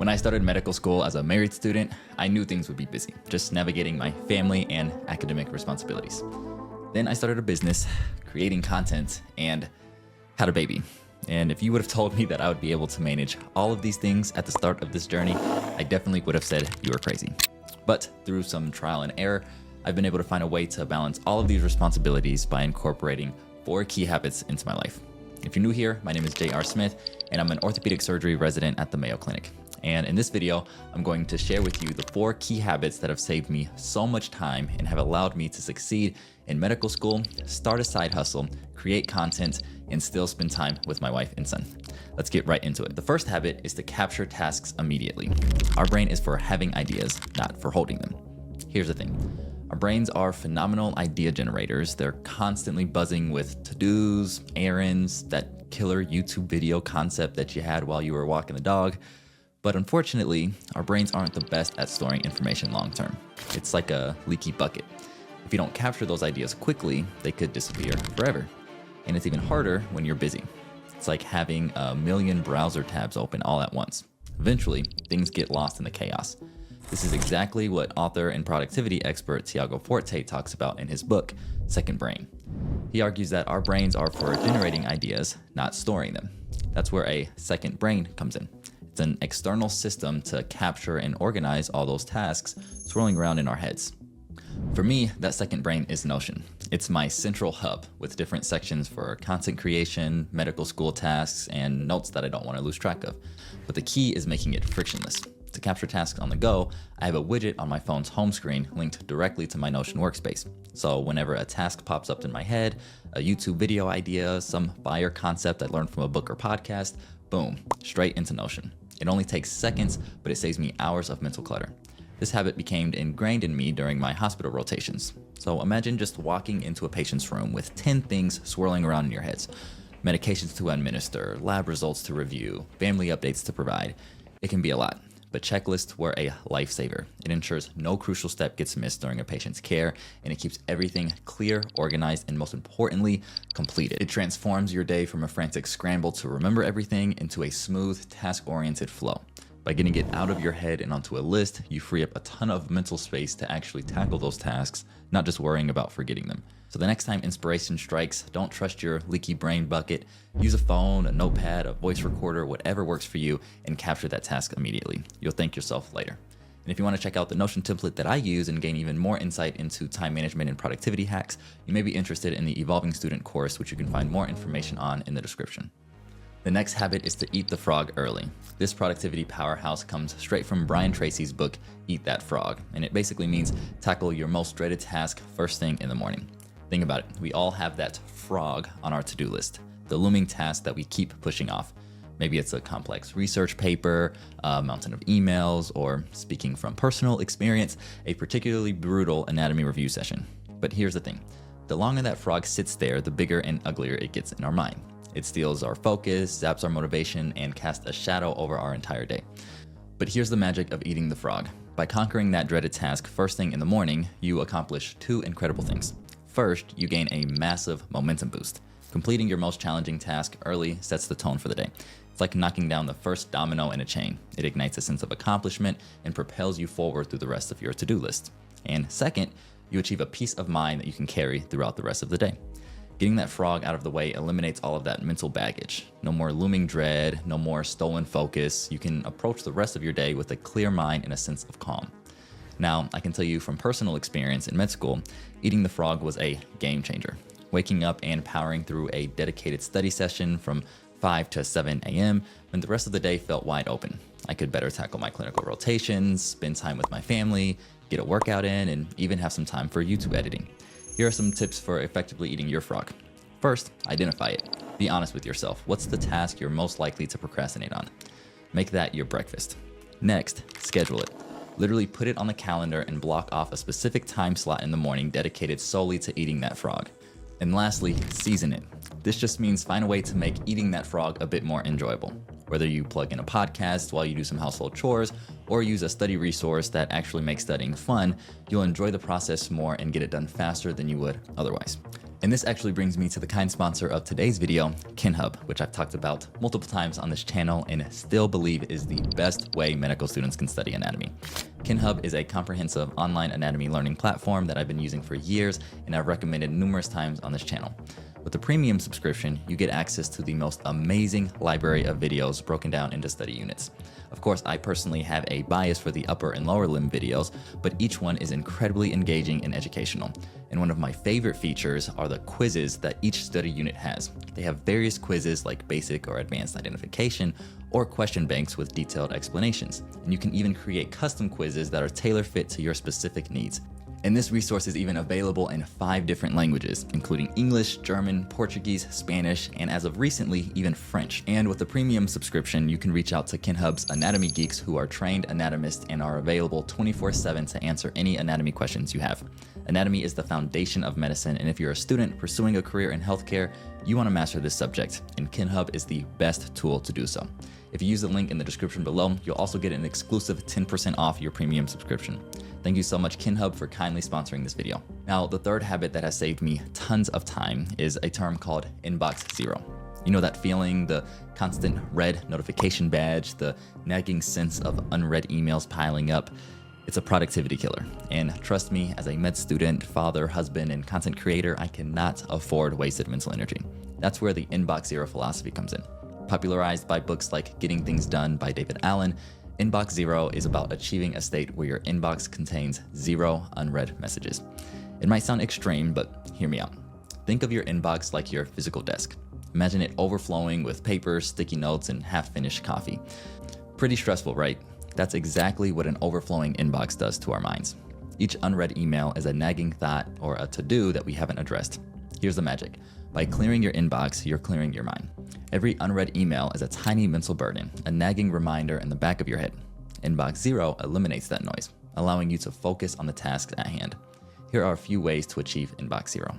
When I started medical school as a married student, I knew things would be busy, just navigating my family and academic responsibilities. Then I started a business, creating content, and had a baby. And if you would have told me that I would be able to manage all of these things at the start of this journey, I definitely would have said you were crazy. But through some trial and error, I've been able to find a way to balance all of these responsibilities by incorporating 4 key habits into my life. If you're new here, my name is J.R. Smith, and I'm an orthopedic surgery resident at the Mayo Clinic. And in this video, I'm going to share with you the 4 key habits that have saved me so much time and have allowed me to succeed in medical school, start a side hustle, create content, and still spend time with my wife and son. Let's get right into it. The first habit is to capture tasks immediately. Our brain is for having ideas, not for holding them. Here's the thing. Our brains are phenomenal idea generators. They're constantly buzzing with to-dos, errands, that killer YouTube video concept that you had while you were walking the dog. But unfortunately, our brains aren't the best at storing information long term. It's like a leaky bucket. If you don't capture those ideas quickly, they could disappear forever. And it's even harder when you're busy. It's like having a million browser tabs open all at once. Eventually, things get lost in the chaos. This is exactly what author and productivity expert Tiago Forte talks about in his book, Second Brain. He argues that our brains are for generating ideas, not storing them. That's where a second brain comes in. It's an external system to capture and organize all those tasks swirling around in our heads. For me, that second brain is Notion. It's my central hub with different sections for content creation, medical school tasks, and notes that I don't want to lose track of. But the key is making it frictionless. To capture tasks on the go, I have a widget on my phone's home screen linked directly to my Notion workspace. So whenever a task pops up in my head, a YouTube video idea, some buyer concept I learned from a book or podcast, boom, straight into Notion. It only takes seconds, but it saves me hours of mental clutter. This habit became ingrained in me during my hospital rotations. So imagine just walking into a patient's room with 10 things swirling around in your heads. Medications to administer, lab results to review, family updates to provide. It can be a lot, but checklists were a lifesaver. It ensures no crucial step gets missed during a patient's care, and it keeps everything clear, organized, and most importantly, completed. It transforms your day from a frantic scramble to remember everything into a smooth, task-oriented flow. By getting it out of your head and onto a list, you free up a ton of mental space to actually tackle those tasks, not just worrying about forgetting them. So the next time inspiration strikes, don't trust your leaky brain bucket. Use a phone, a notepad, a voice recorder, whatever works for you, and capture that task immediately. You'll thank yourself later. And if you want to check out the Notion template that I use and gain even more insight into time management and productivity hacks, you may be interested in the Evolving Student course, which you can find more information on in the description. The next habit is to eat the frog early. This productivity powerhouse comes straight from Brian Tracy's book, Eat That Frog, and it basically means tackle your most dreaded task first thing in the morning. Think about it, we all have that frog on our to-do list, the looming task that we keep pushing off. Maybe it's a complex research paper, a mountain of emails, or speaking from personal experience, a particularly brutal anatomy review session. But here's the thing, the longer that frog sits there, the bigger and uglier it gets in our mind. It steals our focus, zaps our motivation, and casts a shadow over our entire day. But here's the magic of eating the frog. By conquering that dreaded task first thing in the morning, you accomplish 2 incredible things. First, you gain a massive momentum boost. Completing your most challenging task early sets the tone for the day. It's like knocking down the first domino in a chain. It ignites a sense of accomplishment and propels you forward through the rest of your to-do list. And second, you achieve a peace of mind that you can carry throughout the rest of the day. Getting that frog out of the way eliminates all of that mental baggage. No more looming dread, no more stolen focus. You can approach the rest of your day with a clear mind and a sense of calm. Now, I can tell you from personal experience in med school, eating the frog was a game changer. Waking up and powering through a dedicated study session from 5 to 7 a.m. when the rest of the day felt wide open. I could better tackle my clinical rotations, spend time with my family, get a workout in, and even have some time for YouTube editing. Here are some tips for effectively eating your frog. First, identify it. Be honest with yourself. What's the task you're most likely to procrastinate on? Make that your breakfast. Next, schedule it. Literally put it on the calendar and block off a specific time slot in the morning dedicated solely to eating that frog. And lastly, season it. This just means find a way to make eating that frog a bit more enjoyable. Whether you plug in a podcast while you do some household chores or use a study resource that actually makes studying fun, you'll enjoy the process more and get it done faster than you would otherwise. And this actually brings me to the kind sponsor of today's video, KinHub, which I've talked about multiple times on this channel and still believe is the best way medical students can study anatomy. KinHub is a comprehensive online anatomy learning platform that I've been using for years and I've recommended numerous times on this channel. With the premium subscription, you get access to the most amazing library of videos broken down into study units. Of course, I personally have a bias for the upper and lower limb videos, but each one is incredibly engaging and educational. And one of my favorite features are the quizzes that each study unit has. They have various quizzes like basic or advanced identification, or question banks with detailed explanations. And you can even create custom quizzes that are tailor-fit to your specific needs. And this resource is even available in 5 different languages, including English, German, Portuguese, Spanish, and as of recently, even French. And with the premium subscription, you can reach out to KinHub's anatomy geeks who are trained anatomists and are available 24/7 to answer any anatomy questions you have. Anatomy is the foundation of medicine, and if you're a student pursuing a career in healthcare, you want to master this subject, and KinHub is the best tool to do so. If you use the link in the description below, you'll also get an exclusive 10% off your premium subscription. Thank you so much, KinHub, for kindly sponsoring this video. Now, the third habit that has saved me tons of time is a term called inbox zero. You know that feeling, the constant red notification badge, the nagging sense of unread emails piling up. It's a productivity killer. And trust me, as a med student, father, husband, and content creator, I cannot afford wasted mental energy. That's where the inbox zero philosophy comes in. Popularized by books like Getting Things Done by David Allen, Inbox Zero is about achieving a state where your inbox contains 0 unread messages. It might sound extreme, but hear me out. Think of your inbox like your physical desk. Imagine it overflowing with papers, sticky notes, and half-finished coffee. Pretty stressful, right? That's exactly what an overflowing inbox does to our minds. Each unread email is a nagging thought or a to-do that we haven't addressed. Here's the magic. By clearing your inbox, you're clearing your mind. Every unread email is a tiny mental burden, a nagging reminder in the back of your head. Inbox Zero eliminates that noise, allowing you to focus on the tasks at hand. Here are a few ways to achieve Inbox Zero.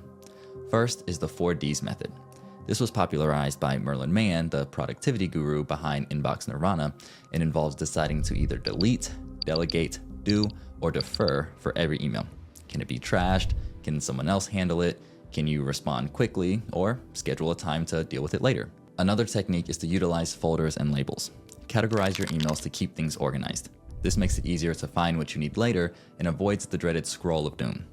First is the 4Ds method. This was popularized by Merlin Mann, the productivity guru behind Inbox Nirvana, and involves deciding to either delete, delegate, do, or defer for every email. Can it be trashed? Can someone else handle it? Can you respond quickly or schedule a time to deal with it later? Another technique is to utilize folders and labels. Categorize your emails to keep things organized. This makes it easier to find what you need later and avoids the dreaded scroll of doom.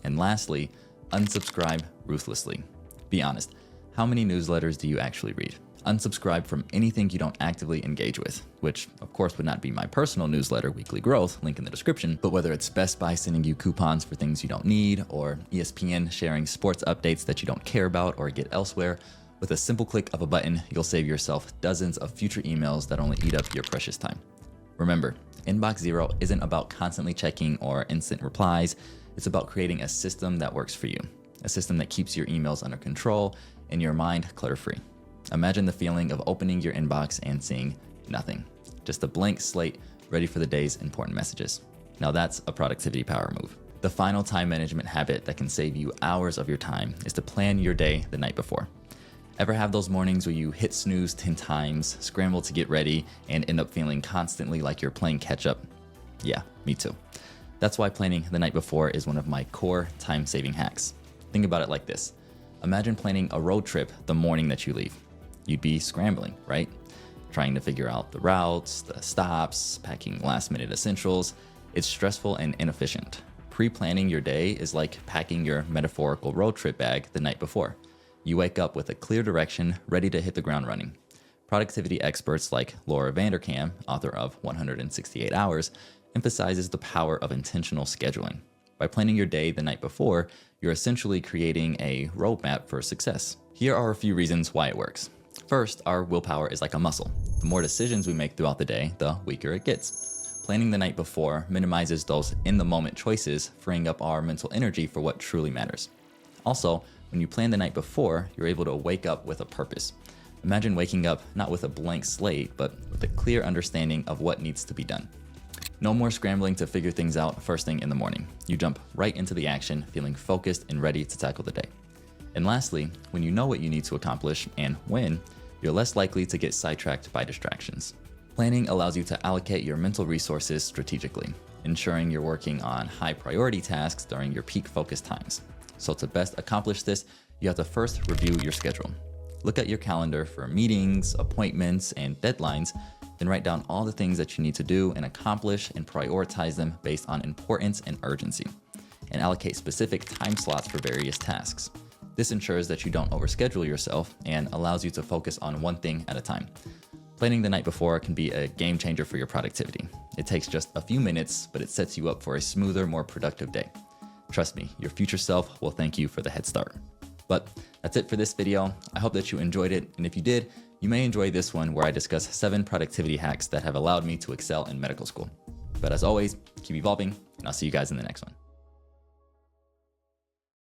And lastly, unsubscribe ruthlessly. Be honest, how many newsletters do you actually read? Unsubscribe from anything you don't actively engage with, which of course would not be my personal newsletter, Weekly Growth, link in the description, but whether it's Best Buy sending you coupons for things you don't need, or ESPN sharing sports updates that you don't care about or get elsewhere, with a simple click of a button, you'll save yourself dozens of future emails that only eat up your precious time. Remember, Inbox Zero isn't about constantly checking or instant replies. It's about creating a system that works for you, a system that keeps your emails under control and your mind clutter-free. Imagine the feeling of opening your inbox and seeing nothing, just a blank slate ready for the day's important messages. Now that's a productivity power move. The final time management habit that can save you hours of your time is to plan your day the night before. Ever have those mornings where you hit snooze 10 times, scramble to get ready, and end up feeling constantly like you're playing catch up? Yeah, me too. That's why planning the night before is one of my core time-saving hacks. Think about it like this. Imagine planning a road trip the morning that you leave. You'd be scrambling, right? Trying to figure out the routes, the stops, packing last-minute essentials. It's stressful and inefficient. Pre-planning your day is like packing your metaphorical road trip bag the night before. You wake up with a clear direction, ready to hit the ground running. Productivity experts like Laura Vanderkam, author of 168 Hours, emphasizes the power of intentional scheduling. By planning your day the night before, you're essentially creating a roadmap for success. Here are a few reasons why it works. First, our willpower is like a muscle. The more decisions we make throughout the day, the weaker it gets. Planning the night before minimizes those in-the-moment choices, freeing up our mental energy for what truly matters. Also, when you plan the night before, you're able to wake up with a purpose. Imagine waking up not with a blank slate, but with a clear understanding of what needs to be done. No more scrambling to figure things out first thing in the morning. You jump right into the action, feeling focused and ready to tackle the day. And lastly, when you know what you need to accomplish and when, you're less likely to get sidetracked by distractions. Planning allows you to allocate your mental resources strategically, ensuring you're working on high priority tasks during your peak focus times. So to best accomplish this, you have to first review your schedule. Look at your calendar for meetings, appointments, and deadlines, then write down all the things that you need to do and accomplish and prioritize them based on importance and urgency, and allocate specific time slots for various tasks. This ensures that you don't overschedule yourself and allows you to focus on one thing at a time. Planning the night before can be a game changer for your productivity. It takes just a few minutes, but it sets you up for a smoother, more productive day. Trust me, your future self will thank you for the head start. But that's it for this video. I hope that you enjoyed it, and if you did, you may enjoy this one where I discuss 7 productivity hacks that have allowed me to excel in medical school. But as always, keep evolving, and I'll see you guys in the next one.